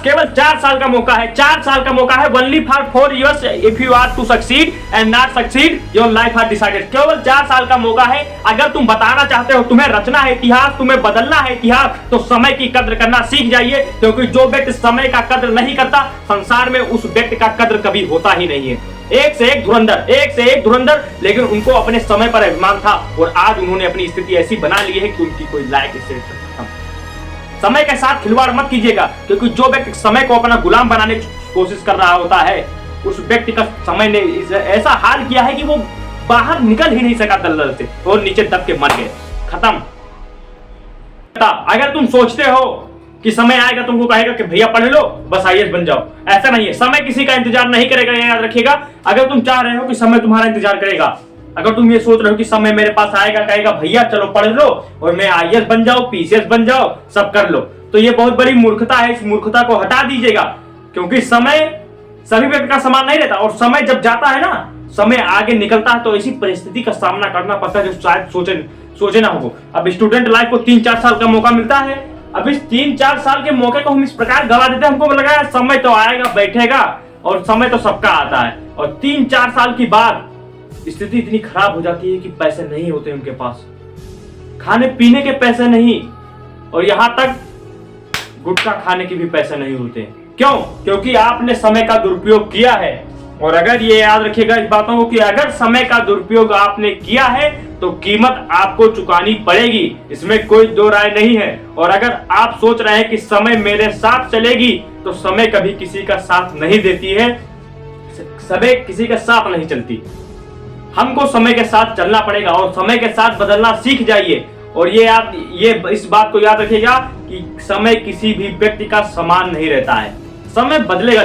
केवल 4 साल का मौका है, 4 साल का मौका है, only for 4 years if you are to succeed and not succeed your life are decided. केवल 4 साल का मौका है। अगर तुम बताना चाहते हो, तुम्हें रचना है इतिहास, तुम्हें बदलना है इतिहास, तो समय की कद्र करना सीख जाइए, क्योंकि जो व्यक्ति समय का कद्र नहीं करता, संसार में उस व्यक्ति का कद्र कभी होता ही नहीं है। एक से एक धुरंधर, लेकिन उनको अपने समय पर अभिमान था और आज उन्होंने अपनी स्थिति ऐसी बना ली है कि उनकी कोई लायक इससे खत्म। समय के साथ खिलवाड़ मत कीजिएगा, क्योंकि जो व्यक्ति समय को अपना गुलाम बनाने की कोशिश कर रहा होता है, उस व्यक्ति का समय ने ऐसा हाल किया है कि वो बाहर निकल ही नहीं सका दलदल से और नीचे दब के मर गए, खत्म। अगर तुम सोचते हो कि समय आएगा तुमको कहेगा कि भैया पढ़ लो बस आईएएस बन जाओ, ऐसा नहीं है। समय किसी का इंतजार नहीं करेगा, याद रखिएगा। अगर तुम चाह रहे हो कि समय तुम्हारा इंतजार करेगा, अगर तुम ये सोच रहे हो कि समय मेरे पास आएगा, कहेगा भैया चलो पढ़ लो और मैं आईएएस बन जाओ, पीसीएस बन जाओ, सब कर लो, तो ये बहुत बड़ी मूर्खता है। इस मूर्खता को हटा दीजिएगा, क्योंकि समय सभी व्यक्ति का समान नहीं रहता और समय जब जाता है ना, समय आगे निकलता है तो ऐसी परिस्थिति का सामना करना पड़ता है जो शायद सोचे ना हो। अब स्टूडेंट लाइफ को 3-4 साल का मौका मिलता है। अब इस 3-4 साल के मौके को हम इस प्रकार गवा देते हैं, हमको लगा समय तो आएगा बैठेगा, और समय तो सबका आता है। और 3-4 साल की बाद स्थिति इतनी खराब हो जाती है कि पैसे नहीं होते उनके पास, खाने पीने के पैसे नहीं, और यहां तक गुटखा खाने के भी पैसे नहीं होते। क्यों? क्योंकि आपने समय का दुरुपयोग किया है। और अगर ये याद रखिएगा इस बातों को कि अगर समय का दुरुपयोग आपने किया है तो कीमत आपको चुकानी पड़ेगी, इसमें कोई दो राय नहीं है। और अगर आप सोच रहे हैं कि समय मेरे साथ चलेगी, तो समय कभी किसी का साथ नहीं देती है, समय किसी का साथ नहीं चलती। हमको समय के साथ चलना पड़ेगा और समय के साथ बदलना सीख जाइए। और ये इस बात को याद रखिएगा कि समय किसी भी व्यक्ति का समान नहीं रहता है। समय बदलेगा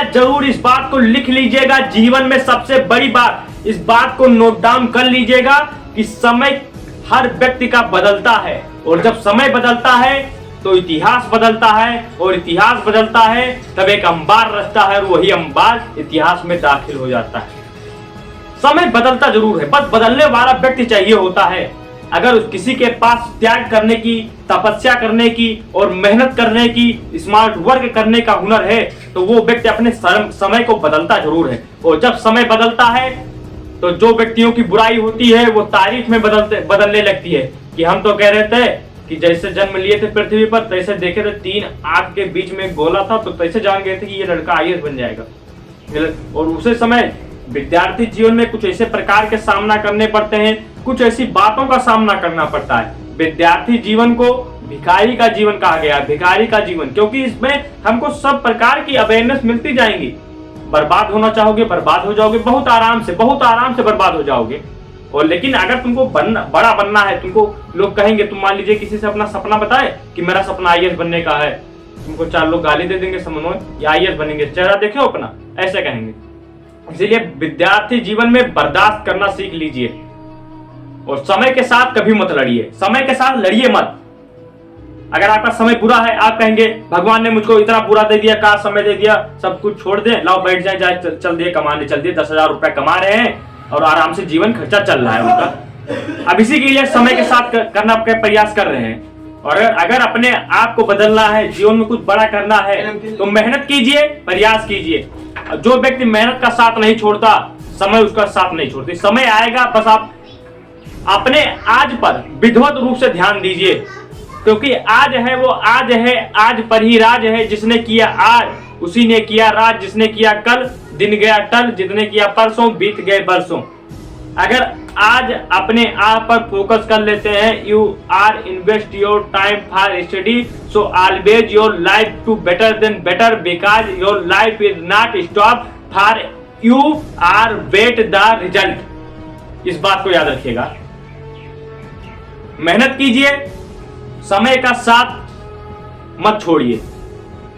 जरूर, इस बात को लिख लीजिएगा। जीवन में सबसे बड़ी बात, इस बात को नोट डाउन कर लीजिएगा कि समय हर व्यक्ति का बदलता है, और जब समय बदलता है तो इतिहास बदलता है, और इतिहास बदलता है तब एक अंबार रचता है, और वही अंबार इतिहास में दाखिल हो जाता है। समय बदलता जरूर है, बस बदलने वाला व्यक्ति चाहिए होता है। अगर किसी के पास त्याग करने की, तपस्या करने की और मेहनत करने की, स्मार्ट वर्क करने का हुनर है, तो वो व्यक्ति अपने समय को बदलता जरूर है। और जब समय बदलता है तो जो व्यक्तियों की बुराई होती है वो तारीफ में बदलने लगती है कि हम तो कह रहे थे कि जैसे जन्म लिए थे पृथ्वी पर, तैसे देखे थे 3 आग के बीच में गोला था, तो तैसे जान गए थे कि ये लड़का आईएएस बन जाएगा। और उसी समय विद्यार्थी जीवन में कुछ ऐसे प्रकार के सामना करने पड़ते हैं, कुछ ऐसी बातों का सामना करना पड़ता है। विद्यार्थी जीवन को भिखारी का जीवन कहा गया, भिखारी का जीवन, क्योंकि इसमें हमको सब प्रकार की अवेयरनेस मिलती जाएंगी। बर्बाद होना चाहोगे, बर्बाद हो जाओगे, बहुत आराम से बर्बाद हो जाओगे। और लेकिन अगर तुमको बड़ा बनना है, तुमको लोग कहेंगे, तुम मान लीजिए किसी से अपना सपना बताए कि मेरा सपना आईएएस बनने का है, तुमको 4 लोग गाली दे देंगे, समझो या आईएएस बनेंगे, चेहरा देखो अपना, ऐसे कहेंगे। इसीलिए विद्यार्थी जीवन में बर्दाश्त करना सीख लीजिए, और समय के साथ कभी मत लड़िए, समय के साथ लड़िए मत। अगर आपका समय बुरा है, आप कहेंगे भगवान ने मुझको इतना बुरा दे दिया, कहा समय दे दिया, सब कुछ छोड़ दे, लाओ बैठ जाए, चल दिए कमाने, चल दिए 10,000 रुपए कमा रहे हैं और आराम से जीवन खर्चा चल रहा है उनका। अब इसी के लिए समय के साथ करना का प्रयास कर रहे हैं। और अगर अपने आप को बदलना है, जीवन में कुछ बड़ा करना है, तो मेहनत कीजिए, प्रयास कीजिए। जो व्यक्ति मेहनत का साथ नहीं छोड़ता, समय उसका साथ नहीं छोड़ती। समय आएगा, बस आप अपने आज पर विधिवत रूप से ध्यान दीजिए, क्योंकि आज है वो आज है, आज पर ही राज है। जिसने किया आज उसी ने किया राज, जिसने किया कल दिन गया टल, जिसने किया परसों बीत गए बरसों। अगर आज अपने आप पर फोकस कर लेते हैं, you are invest your time for study, so always your life to better than better, because your life is not stop for you are wait the result. इस बात को याद रखिएगा। मेहनत कीजिए, समय का साथ मत छोड़िए।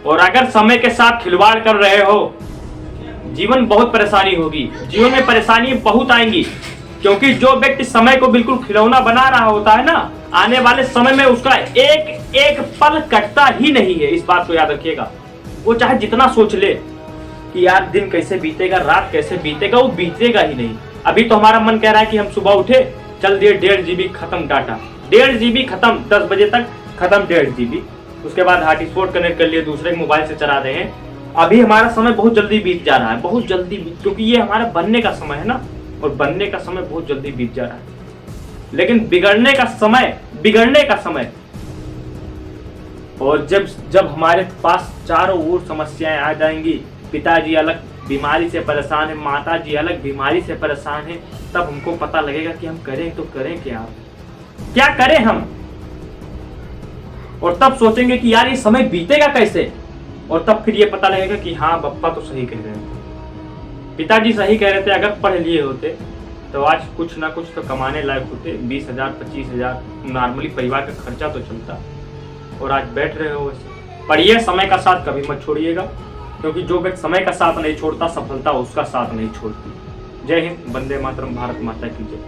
और अगर समय के साथ खिलवाड़ कर रहे हो, जीवन बहुत परेशानी होगी, जीवन में परेशानी बहुत आएंगी, क्योंकि जो व्यक्ति समय को बिल्कुल खिलौना बना रहा होता है ना, आने वाले समय में उसका एक एक पल कटता ही नहीं है। इस बात को याद रखिएगा। वो चाहे जितना सोच ले कि यार दिन कैसे बीतेगा, रात कैसे बीतेगा, वो बीतेगा ही नहीं। अभी तो हमारा मन कह रहा है कि हम सुबह उठे, चल दिए 1.5 GB खत्म डाटा, 1.5 GB खत्म, 10 बजे तक खत्म 1.5 GB, उसके बाद हॉटस्पॉट कनेक्ट कर लिए, दूसरे मोबाइल से चला रहे हैं। अभी हमारा समय बहुत जल्दी बीत जा रहा है, बहुत जल्दी क्योंकि ये हमारा बनने का समय है ना, और बनने का समय बहुत जल्दी बीत जा रहा है। लेकिन बिगड़ने का समय और जब हमारे पास चारों ओर समस्याएं आ जाएंगी, पिताजी अलग बीमारी से परेशान है, माताजी अलग बीमारी से परेशान है, तब हमको पता लगेगा कि हम करें तो करें क्या करें हम। और तब सोचेंगे कि यार ये समय बीतेगा कैसे, और तब फिर ये पता लगेगा कि हाँ पप्पा तो सही कह रहे थे, पिताजी सही कह रहे थे। अगर पढ़ लिए होते तो आज कुछ ना कुछ तो कमाने लायक होते, 20,000 25,000 नॉर्मली परिवार का खर्चा तो चलता, और आज बैठ रहे हो वैसे। पढ़िए, समय का साथ कभी मत छोड़िएगा, क्योंकि जो व्यक्ति समय का साथ नहीं छोड़ता, सफलता उसका साथ नहीं छोड़ती। जय हिंद, वंदे मातरम, भारत माता की जय।